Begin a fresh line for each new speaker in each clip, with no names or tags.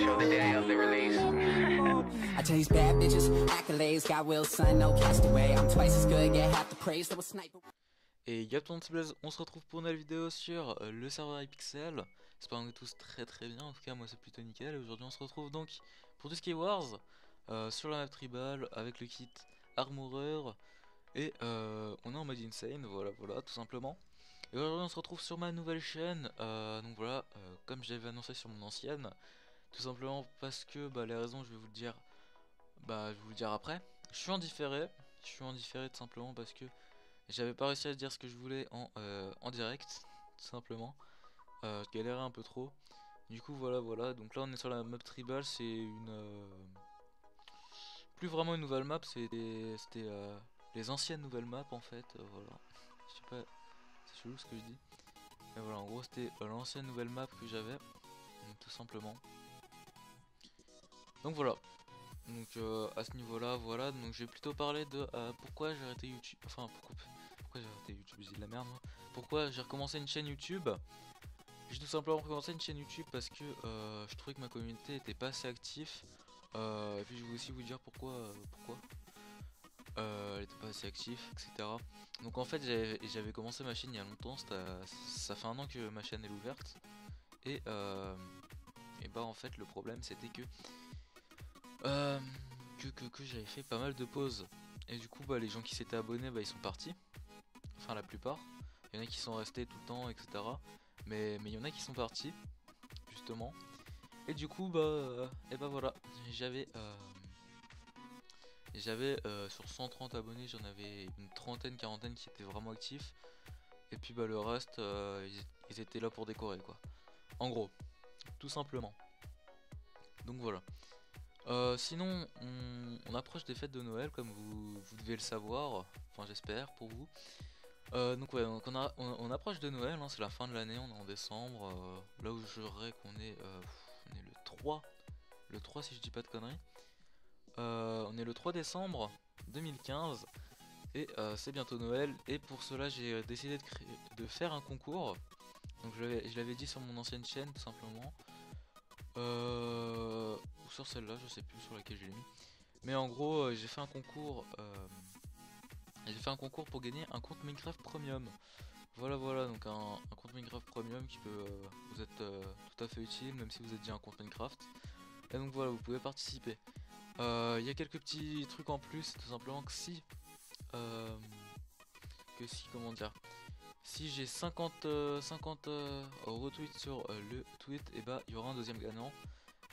show the day of the release.
I chase bad bitches, accolades, got will, son, no castaway. I'm twice as good, get half the praise, so a sniper.
Et y'a tout le monde, Blaze, on se retrouve pour une nouvelle vidéo sur le serveur iPixel. J'espère que vous êtes tous très bien, en tout cas moi c'est plutôt nickel. Et aujourd'hui on se retrouve donc pour du Skywars sur la map tribal avec le kit armoreur. Et on est en mode insane, voilà tout simplement. Et aujourd'hui on se retrouve sur ma nouvelle chaîne, donc voilà, comme j'avais annoncé sur mon ancienne. Tout simplement parce que les raisons je vais vous le dire, après. Je suis en différé tout simplement parce que j'avais pas réussi à dire ce que je voulais en direct, tout simplement. Je galérais un peu trop. Du coup voilà, donc là on est sur la map tribal, c'est une... plus vraiment une nouvelle map, c'était les anciennes nouvelles maps en fait, voilà. Je sais pas, c'est chelou ce que je dis. Mais voilà, en gros c'était l'ancienne nouvelle map que j'avais, tout simplement. Donc voilà. Donc à ce niveau là, voilà, donc je vais plutôt parler de pourquoi j'ai arrêté YouTube, enfin pourquoi j'ai arrêté YouTube, j'ai dit de la merde moi. Pourquoi j'ai recommencé une chaîne YouTube. J'ai tout simplement recommencé une chaîne YouTube parce que je trouvais que ma communauté était pas assez active. Et puis je vais aussi vous dire pourquoi elle était pas assez active, etc. Donc en fait j'avais commencé ma chaîne il y a longtemps, ça fait 1 an que ma chaîne est ouverte. Et en fait le problème c'était que j'avais fait pas mal de pauses. Et du coup les gens qui s'étaient abonnés ils sont partis. Enfin la plupart. Il y en a qui sont restés tout le temps, etc. Mais il y en a qui sont partis, justement. Et du coup voilà. J'avais sur 130 abonnés, j'en avais une trentaine, quarantaine qui étaient vraiment actifs. Et puis le reste ils étaient là pour décorer quoi. En gros, tout simplement. Donc voilà. Sinon, on approche des fêtes de Noël, comme vous devez le savoir, enfin j'espère pour vous. Donc ouais, donc on approche de Noël, hein, c'est la fin de l'année, on est en décembre, là où je dirais qu'on est, on est le 3 si je dis pas de conneries. On est le 3 décembre 2015, et c'est bientôt Noël, et pour cela j'ai décidé de faire un concours. Donc je l'avais dit sur mon ancienne chaîne tout simplement. Ou sur celle-là, je sais plus sur laquelle je l'ai mis. Mais en gros, j'ai fait un concours. Pour gagner un compte Minecraft Premium. Voilà, donc un compte Minecraft Premium qui peut vous être tout à fait utile, même si vous êtes déjà un compte Minecraft. Et donc voilà, vous pouvez participer. Il y a quelques petits trucs en plus, tout simplement que si, comment dire. Si j'ai 50 retweets sur le tweet, et il y aura un deuxième gagnant.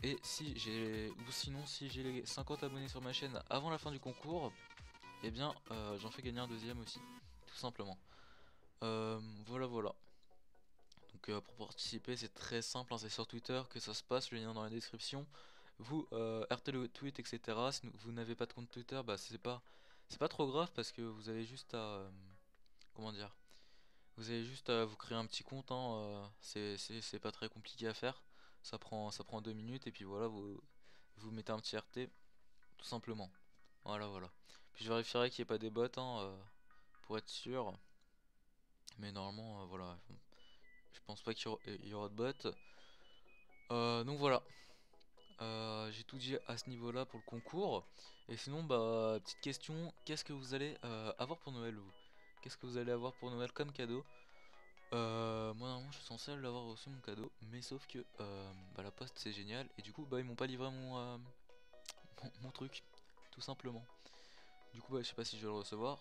Et si j'ai les 50 abonnés sur ma chaîne avant la fin du concours, et bien j'en fais gagner un deuxième aussi, tout simplement. Voilà. Donc pour participer c'est très simple, hein, c'est sur Twitter que ça se passe, le lien dans la description. Vous RT le tweet, etc. Si vous n'avez pas de compte Twitter, c'est pas trop grave parce que vous avez juste à comment dire. Vous avez juste à vous créer un petit compte, hein, c'est pas très compliqué à faire. Ça prend 2 minutes et puis voilà, vous mettez un petit RT, tout simplement. Voilà. Puis je vérifierai qu'il n'y ait pas des bots, hein, pour être sûr. Mais normalement, voilà, je pense pas qu'il y aura de bots. Donc voilà. J'ai tout dit à ce niveau là pour le concours. Et sinon petite question, qu'est-ce que vous allez avoir pour Noël vous? Qu'est-ce que vous allez avoir pour Noël comme cadeau? Moi normalement je suis censé l'avoir reçu mon cadeau, mais sauf que la poste c'est génial. Et du coup ils m'ont pas livré mon truc, tout simplement. Du coup je sais pas si je vais le recevoir,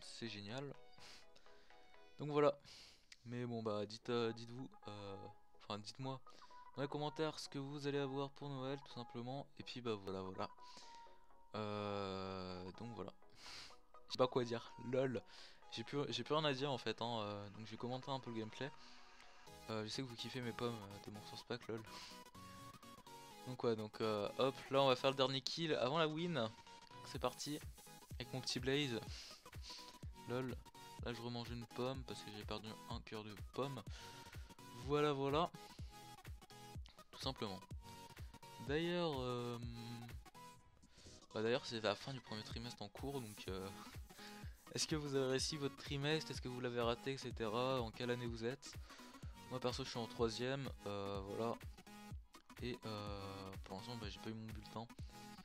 c'est génial. Donc voilà. Mais bon dites-vous, enfin dites-moi dans les commentaires ce que vous allez avoir pour Noël tout simplement. Et puis voilà. Donc voilà. Je sais pas quoi dire, lol. J'ai plus rien à dire en fait, hein, donc je vais commenter un peu le gameplay. Je sais que vous kiffez mes pommes de mon source pack, lol. Donc hop, là on va faire le dernier kill avant la win. C'est parti, avec mon petit Blaze. Lol, là je remange une pomme parce que j'ai perdu un cœur de pomme. Voilà. Tout simplement. D'ailleurs, c'est la fin du premier trimestre en cours, donc est-ce que vous avez réussi votre trimestre? Est-ce que vous l'avez raté, etc. En quelle année vous êtes? Moi perso je suis en 3ème, voilà. Et pour pour l'instant bah, j'ai pas eu mon bulletin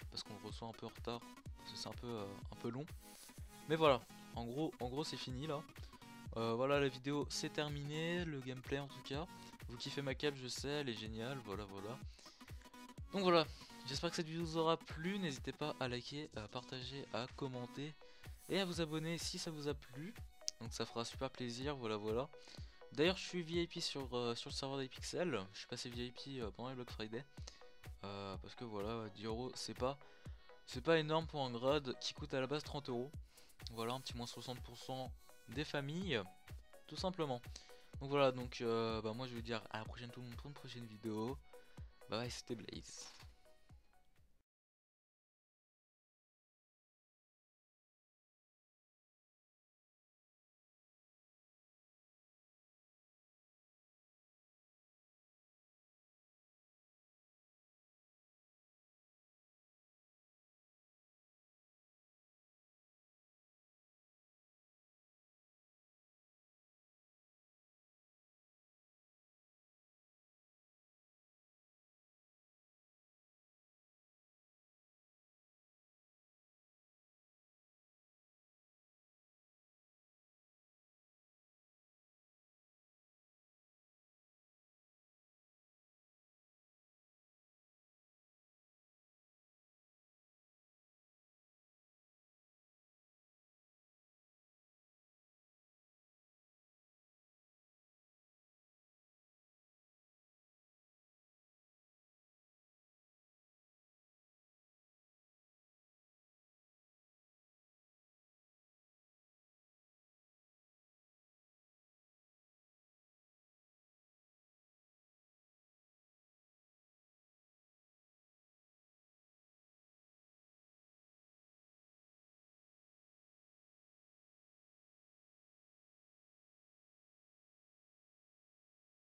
parce qu'on le reçoit un peu en retard, parce que c'est un peu long. Mais voilà, en gros c'est fini là. Voilà, la vidéo c'est terminé, le gameplay en tout cas. Vous kiffez ma cap, je sais, elle est géniale, voilà. Donc voilà, j'espère que cette vidéo vous aura plu, n'hésitez pas à liker, à partager, à commenter et à vous abonner si ça vous a plu. Donc ça fera super plaisir, voilà. D'ailleurs je suis VIP sur le serveur d'Hypixel, je suis passé VIP pendant les Black Friday. Parce que voilà, 10 euros c'est pas énorme pour un grade qui coûte à la base 30 euros. Voilà, un petit moins 60% des familles, tout simplement. Donc voilà, donc bah moi je vais vous dire à la prochaine tout le monde pour une prochaine vidéo. Bye, c'était Blaze.